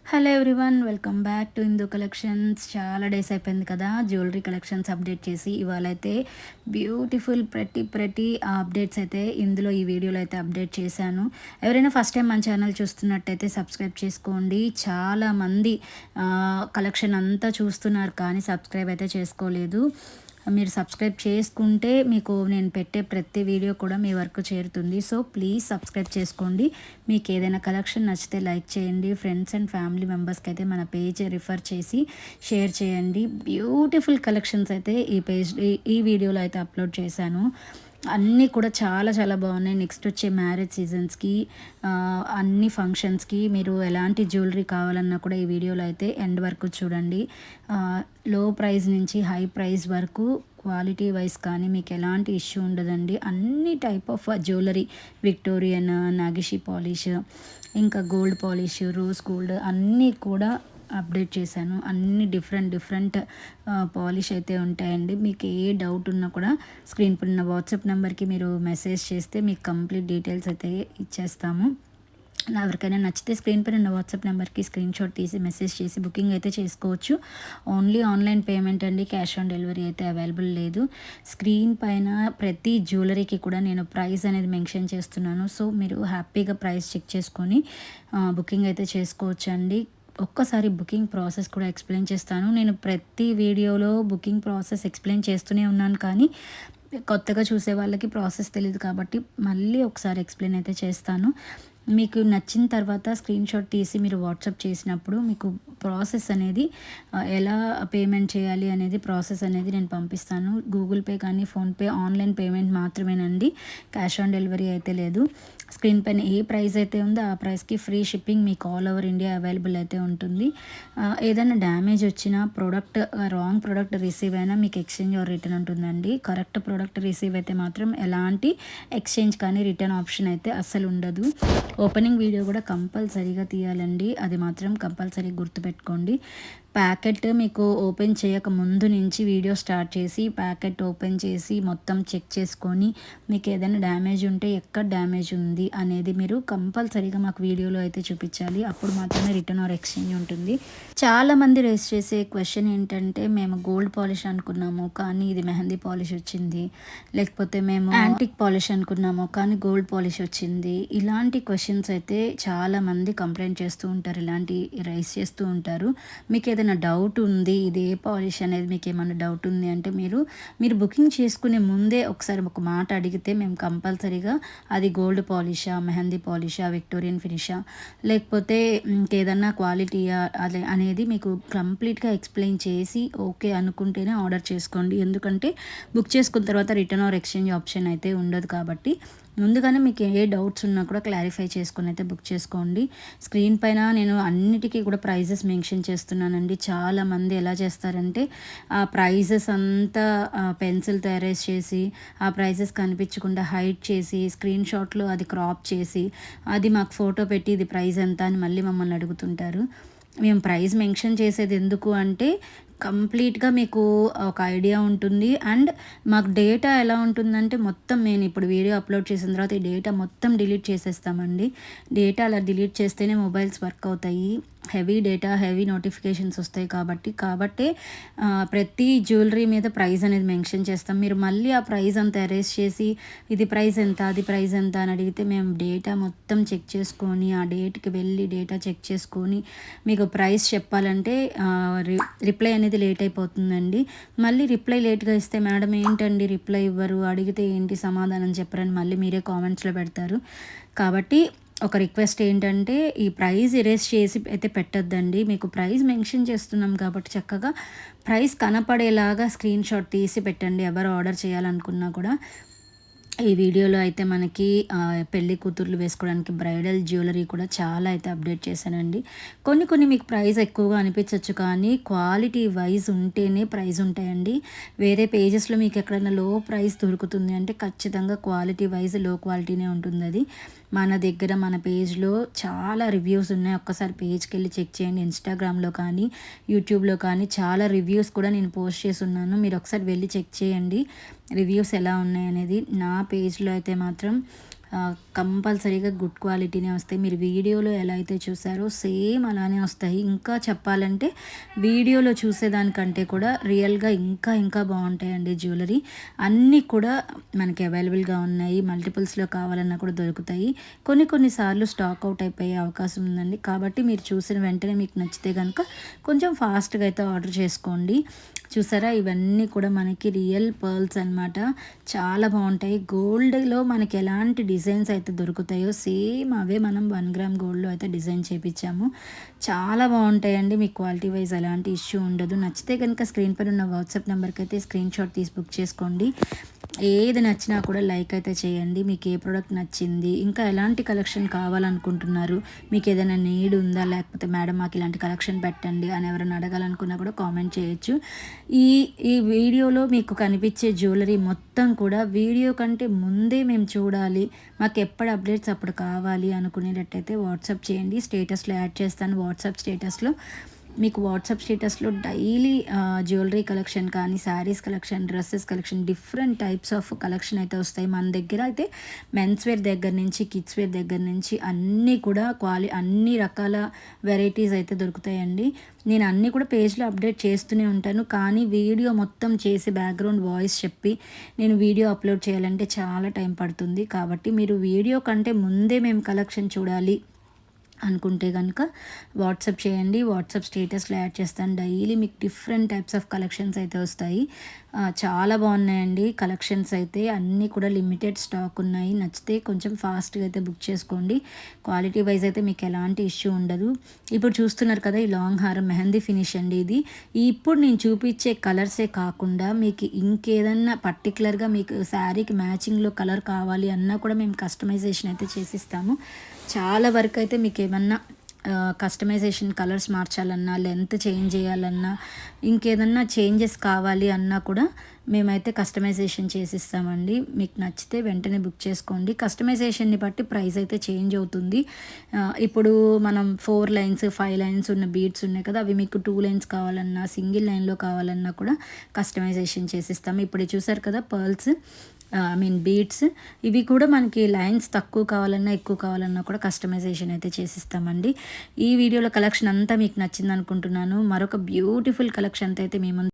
Hello everyone, welcome back to Hindu collections. చాలా days అయిపోయింది కదా జ్యువెలరీ కలెక్షన్స్ అప్డేట్ చేసి. ఇవాళ అయితే బ్యూటిఫుల్ ప్రతి అప్డేట్స్ అయితే ఇందులో ఈ వీడియోలో అయితే అప్డేట్ చేశాను. ఎవరైనా ఫస్ట్ టైం మన ఛానల్ చూస్తున్నట్టయితే సబ్స్క్రైబ్ చేసుకోండి. చాలామంది కలెక్షన్ అంతా చూస్తున్నారు కానీ సబ్స్క్రైబ్ అయితే చేసుకోలేదు. మీరు సబ్స్క్రైబ్ చేసుకుంటే మీకు నేను పెట్టే ప్రతి వీడియో కూడా మీ వరకు చేరుతుంది. సో ప్లీజ్ సబ్స్క్రైబ్ చేసుకోండి. మీకు ఏదైనా కలెక్షన్ నచ్చితే లైక్ చేయండి. ఫ్రెండ్స్ అండ్ ఫ్యామిలీ మెంబర్స్కి అయితే మన పేజ్ రిఫర్ చేసి షేర్ చేయండి. బ్యూటిఫుల్ కలెక్షన్స్ అయితే ఈ వీడియోలో అయితే అప్లోడ్ చేశాను. అన్నీ కూడా చాలా చాలా బాగున్నాయి. నెక్స్ట్ వచ్చే మ్యారేజ్ సీజన్స్కి, అన్ని ఫంక్షన్స్కి మీరు ఎలాంటి జ్యువెలరీ కావాలన్నా కూడా ఈ వీడియోలో అయితే ఎండ్ వరకు చూడండి. లో ప్రైస్ నుంచి హై ప్రైస్ వరకు క్వాలిటీ వైజ్ కానీ మీకు ఎలాంటి ఇష్యూ ఉండదండి. అన్ని టైప్ ఆఫ్ జ్యువెలరీ, విక్టోరియన్, నాగిషి పాలిష్, ఇంకా గోల్డ్ పాలిష్, రోజ్ గోల్డ్ అన్నీ కూడా అప్డేట్ చేశాను. అన్ని డిఫరెంట్ పాలిష్ అయితే ఉంటాయండి. మీకు ఏ డౌట్ ఉన్నా కూడా స్క్రీన్ పైన ఉన్న వాట్సాప్ నెంబర్కి మీరు మెసేజ్ చేస్తే మీకు కంప్లీట్ డీటెయిల్స్ అయితే ఇచ్చేస్తాము. ఎవరికైనా నచ్చితే స్క్రీన్ పైన ఉన్న వాట్సాప్ నెంబర్కి స్క్రీన్ షాట్ తీసి మెసేజ్ చేసి బుకింగ్ అయితే చేసుకోవచ్చు. ఓన్లీ ఆన్లైన్ పేమెంట్ అండి, క్యాష్ ఆన్ డెలివరీ అయితే అవైలబుల్ లేదు. స్క్రీన్ పైన ప్రతి జ్యువెలరీకి కూడా నేను ప్రైస్ అనేది మెన్షన్ చేస్తున్నాను. సో మీరు హ్యాపీగా ప్రైస్ చెక్ చేసుకొని బుకింగ్ అయితే చేసుకోవచ్చు అండి. ఒక్కసారి బుకింగ్ ప్రాసెస్ కూడా ఎక్స్ప్లెయిన్ చేస్తాను. నేను ప్రతి వీడియోలో బుకింగ్ ప్రాసెస్ ఎక్స్ప్లెయిన్ చేస్తూనే ఉన్నాను కానీ కొత్తగా చూసే వాళ్ళకి ప్రాసెస్ తెలియదు కాబట్టి మళ్ళీ ఒకసారి ఎక్స్ప్లెయిన్ అయితే చేస్తాను. మీకు నచ్చిన తర్వాత స్క్రీన్ షాట్ తీసి మీరు వాట్సాప్ చేసినప్పుడు మీకు ప్రాసెస్ అనేది ఎలా పేమెంట్ చేయాలి అనేది ప్రాసెస్ అనేది నేను పంపిస్తాను. గూగుల్ పే కానీ ఫోన్పే ఆన్లైన్ పేమెంట్ మాత్రమేనండి, క్యాష్ ఆన్ డెలివరీ అయితే లేదు. స్క్రీన్ పైన ఏ ప్రైస్ అయితే ఉందో ఆ ప్రైస్కి ఫ్రీ షిప్పింగ్ మీకు ఆల్ ఓవర్ ఇండియా అవైలబుల్ అయితే ఉంటుంది. ఏదైనా డ్యామేజ్ వచ్చినా రాంగ్ ప్రోడక్ట్ రిసీవ్ అయినా మీకు ఎక్స్చేంజ్ ఆర్ రిటర్న్ ఉంటుందండి. కరెక్ట్ ప్రోడక్ట్ రిసీవ్ అయితే మాత్రం ఎలాంటి ఎక్స్చేంజ్ కానీ రిటర్న్ ఆప్షన్ అయితే అస్సలు ఉండదు. ఓపెనింగ్ వీడియో కూడా కంపల్సరీగా తీయాలండి, అది మాత్రం కంపల్సరీ గుర్తుపెట్టుకోండి. ప్యాకెట్ మీకు ఓపెన్ చేయక ముందు నుంచి వీడియో స్టార్ట్ చేసి ప్యాకెట్ ఓపెన్ చేసి మొత్తం చెక్ చేసుకొని మీకు ఏదైనా డ్యామేజ్ ఉంటే ఎక్కడ డ్యామేజ్ ఉంది అనేది మీరు కంపల్సరీగా మాకు వీడియోలో అయితే చూపించాలి. అప్పుడు మాత్రమే రిటర్న్ ఆర్ ఎక్స్చేంజ్ ఉంటుంది. చాలామంది రేస్ చేసే క్వశ్చన్ ఏంటంటే, మేము గోల్డ్ పాలిష్ అనుకున్నాము కానీ ఇది మెహందీ పాలిష్ వచ్చింది, లేకపోతే మేము యాంటిక్ పాలిష్ అనుకున్నాము కానీ గోల్డ్ పాలిష్ వచ్చింది. ఇలాంటి క్వశ్చన్స్ అయితే చాలామంది కంప్లైంట్ చేస్తూ ఉంటారు, ఇలాంటి రైస్ చేస్తూ ఉంటారు. మీకు ఏదైనా డౌట్ ఉంది, ఇది ఏ పాలిష్ అనేది మీకు ఏమైనా డౌట్ ఉంది అంటే మీరు బుకింగ్ చేసుకునే ముందే ఒకసారి ఒక మాట అడిగితే మేము కంపల్సరీగా అది గోల్డ్ పాలిషా, మెహందీ పాలిషా, విక్టోరియన్ ఫినిషా, లేకపోతే ఇంకేదన్నా క్వాలిటీయా అదే అనేది మీకు కంప్లీట్గా ఎక్స్ప్లెయిన్ చేసి ఓకే అనుకుంటేనే ఆర్డర్ చేసుకోండి. ఎందుకంటే బుక్ చేసుకున్న తర్వాత రిటర్న్ ఆర్ ఎక్స్చేంజ్ ఆప్షన్ అయితే ఉండదు కాబట్టి ముందుగానే మీకు ఏ డౌట్స్ ఉన్నా కూడా క్లారిఫై చేసుకొని అయితే బుక్ చేసుకోండి. స్క్రీన్ పైన నేను అన్నిటికీ కూడా ప్రైజెస్ మెన్షన్ చేస్తున్నానండి. చాలామంది ఎలా చేస్తారంటే ఆ ప్రైజెస్ అంతా పెన్సిల్తో ఎరేజ్ చేసి ఆ ప్రైజెస్ కనిపించకుండా హైడ్ చేసి స్క్రీన్ షాట్లో అది క్రాప్ చేసి అది మాకు ఫోటో పెట్టి ఇది ప్రైస్ ఎంత అని మళ్ళీ మమ్మల్ని అడుగుతుంటారు. మేము ప్రైస్ మెన్షన్ చేసేది ఎందుకు అంటే కంప్లీట్గా మీకు ఒక ఐడియా ఉంటుంది. అండ్ మాకు డేటా ఎలా ఉంటుందంటే మొత్తం నేను ఇప్పుడు వీడియో అప్లోడ్ చేసిన తర్వాత ఈ డేటా మొత్తం డిలీట్ చేసేస్తామండి. డేటా అలా డిలీట్ చేస్తేనే మొబైల్స్ వర్క్ అవుతాయి. హెవీ డేటా, హెవీ నోటిఫికేషన్స్ వస్తాయి కాబట్టే ప్రతి జ్యువెలరీ మీద ప్రైస్ అనేది మెన్షన్ చేస్తాం. మీరు మళ్ళీ ఆ ప్రైస్ అంతా ఎరేజ్ చేసి ఇది ప్రైస్ ఎంత, అది ప్రైస్ ఎంత అని అడిగితే మేము డేటా మొత్తం చెక్ చేసుకొని ఆ డేట్కి వెళ్ళి డేటా చెక్ చేసుకొని మీకు ప్రైస్ చెప్పాలంటే రిప్లై అనేది లేట్ అయిపోతుందండి. మళ్ళీ రిప్లై లేట్గా ఇస్తే మేడం ఏంటండి రిప్లై ఇవ్వరు, అడిగితే ఏంటి సమాధానం చెప్పరని మళ్ళీ మీరే కామెంట్స్లో పెడతారు. కాబట్టి ఒక రిక్వెస్ట్ ఏంటంటే ఈ ప్రైస్ ఎరేజ్ చేసి అయితే పెట్టొద్దండి. మీకు ప్రైస్ మెన్షన్ చేస్తున్నాం కాబట్టి చక్కగా ప్రైస్ కనపడేలాగా స్క్రీన్ షాట్ తీసి పెట్టండి ఎవరు ఆర్డర్ చేయాలనుకున్నా కూడా. ఈ వీడియోలో అయితే మనకి పెళ్లి కూతుర్లు వేసుకోవడానికి బ్రైడల్ జ్యువెలరీ కూడా చాలా అయితే అప్డేట్ చేశానండి. కొన్ని మీకు ప్రైస్ ఎక్కువగా అనిపించవచ్చు కానీ క్వాలిటీ వైజ్ ఉంటేనే ప్రైస్ ఉంటాయండి. వేరే పేజెస్లో మీకు ఎక్కడైనా లో ప్రైస్ దొరుకుతుంది అంటే ఖచ్చితంగా క్వాలిటీ వైజ్ లో క్వాలిటీనే ఉంటుంది. అది మన దగ్గర మన పేజ్లో చాలా రివ్యూస్ ఉన్నాయి. ఒక్కసారి పేజ్కి వెళ్ళి చెక్ చేయండి. ఇన్స్టాగ్రామ్లో కానీ యూట్యూబ్లో కానీ చాలా రివ్యూస్ కూడా నేను పోస్ట్ చేసి ఉన్నాను. మీరు ఒకసారి వెళ్ళి చెక్ చేయండి రివ్యూస్ ఎలా ఉన్నాయి అనేది. నా పేజ్లో అయితే మాత్రం కంపల్సరీగా గుడ్ క్వాలిటీనే వస్తాయి. మీరు వీడియోలో ఎలా అయితే చూసారో సేమ్ అలానే వస్తాయి. ఇంకా చెప్పాలంటే వీడియోలో చూసేదానికంటే కూడా రియల్గా ఇంకా ఇంకా బాగుంటాయండి జ్యువెలరీ. అన్నీ కూడా మనకి అవైలబుల్గా ఉన్నాయి. మల్టిపుల్స్లో కావాలన్నా కూడా దొరుకుతాయి. కొన్నిసార్లు స్టాక్ అవుట్ అయిపోయే అవకాశం ఉందండి. కాబట్టి మీరు చూసిన వెంటనే మీకు నచ్చితే కనుక కొంచెం ఫాస్ట్గా అయితే ఆర్డర్ చేసుకోండి. చూసారా, ఇవన్నీ కూడా మనకి రియల్ పర్ల్స్ అనమాట. చాలా బాగుంటాయి. గోల్డ్లో మనకి ఎలాంటి డిజైన్స్ అయితే దొరుకుతాయో సేమ్ అవే మనం 1 గ్రామ్ గోల్డ్లో అయితే డిజైన్ చేయించాము. చాలా బాగుంటాయండి. మీకు క్వాలిటీ వైజ్ ఎలాంటి ఇష్యూ ఉండదు. నచ్చితే కనుక స్క్రీన్ పైన ఉన్న వాట్సాప్ నెంబర్కి అయితే స్క్రీన్ షాట్ తీసి బుక్ చేసుకోండి. ఏది నచ్చినా కూడా లైక్ అయితే చేయండి. మీకు ఏ ప్రోడక్ట్ నచ్చింది, ఇంకా ఎలాంటి కలెక్షన్ కావాలనుకుంటున్నారు, మీకు ఏదైనా నీడ్ ఉందా, లేకపోతే మేడం మాకు ఇలాంటి కలెక్షన్ పెట్టండి అని ఎవరైనా అడగాలనుకున్నా కూడా కామెంట్ చేయొచ్చు. ఈ ఈ వీడియోలో మీకు కనిపించే జ్యువెలరీ మొత్తం కూడా వీడియో కంటే ముందే మేము చూడాలి, మాకు ఎప్పుడు అప్డేట్స్ అప్పుడు కావాలి అనుకునేటట్టయితే వాట్సాప్ చేయండి. స్టేటస్లో యాడ్ చేస్తాను. వాట్సాప్ స్టేటస్లో మీకు వాట్సాప్ స్టేటస్లో డైలీ జ్యువెలరీ కలెక్షన్ కానీ, saris collection, dresses collection, different types of collection అయితే వస్తాయి. మన దగ్గర అయితే మెన్స్ వేర్ దగ్గర నుంచి కిడ్స్ వేర్ దగ్గర నుంచి అన్నీ కూడా అన్ని రకాల వెరైటీస్ అయితే దొరుకుతాయండి. నేను అన్నీ కూడా పేజ్లో అప్డేట్ చేస్తూనే ఉంటాను. కానీ వీడియో మొత్తం చేసి బ్యాక్గ్రౌండ్ వాయిస్ చెప్పి నేను వీడియో అప్లోడ్ చేయాలంటే చాలా టైం పడుతుంది. కాబట్టి మీరు వీడియో కంటే ముందే మేము కలెక్షన్ చూడాలి అనుకుంటే కనుక వాట్సాప్ చేయండి. వాట్సాప్ స్టేటస్లో యాడ్ చేస్తాను. డైలీ మీకు డిఫరెంట్ టైప్స్ ఆఫ్ కలెక్షన్స్ అయితే వస్తాయి. చాలా బాగున్నాయండి కలెక్షన్స్ అయితే. అన్నీ కూడా లిమిటెడ్ స్టాక్ ఉన్నాయి. నచ్చితే కొంచెం ఫాస్ట్గా అయితే బుక్ చేసుకోండి. క్వాలిటీ వైజ్ అయితే మీకు ఎలాంటి ఇష్యూ ఉండదు. ఇప్పుడు చూస్తున్నారు కదా, ఈ లాంగ్ హారం మెహందీ ఫినిష్ అండి ఇది. ఇప్పుడు నేను చూపించే కలర్సే కాకుండా మీకు ఇంకేదన్నా పర్టికులర్గా మీకు శారీకి మ్యాచింగ్లో కలర్ కావాలి అన్నా కూడా మేము కస్టమైజేషన్ అయితే చేసిస్తాము. చాలా వరకు అయితే మీకు ఏమన్నా కస్టమైజేషన్ కలర్స్ మార్చాలన్నా, లెంత్ చేంజ్ చేయాలన్నా, ఇంకేదన్నా చేంజెస్ కావాలి అన్నా కూడా మేమైతే కస్టమైజేషన్ చేసిస్తామండి. మీకు నచ్చితే వెంటనే బుక్ చేసుకోండి. కస్టమైజేషన్ని బట్టి ప్రైస్ అయితే చేంజ్ అవుతుంది. ఇప్పుడు మనం 4 లైన్స్ 5 లైన్స్ ఉన్న బీడ్స్ ఉన్నాయి కదా, అవి మీకు 2 లైన్స్ కావాలన్నా, సింగిల్ లైన్లో కావాలన్నా కూడా కస్టమైజేషన్ చేసిస్తాము. ఇప్పుడు చూసారు కదా పర్ల్స్, బీడ్స్, ఇవి కూడా మనకి లైన్స్ తక్కువ కావాలన్నా ఎక్కువ కావాలన్నా కూడా కస్టమైజేషన్ అయితే చేసిస్తామండి. ఈ వీడియోలో కలెక్షన్ అంతా మీకు నచ్చింది అనుకుంటున్నాను. మరొక బ్యూటిఫుల్ కలెక్షన్తో అయితే మేము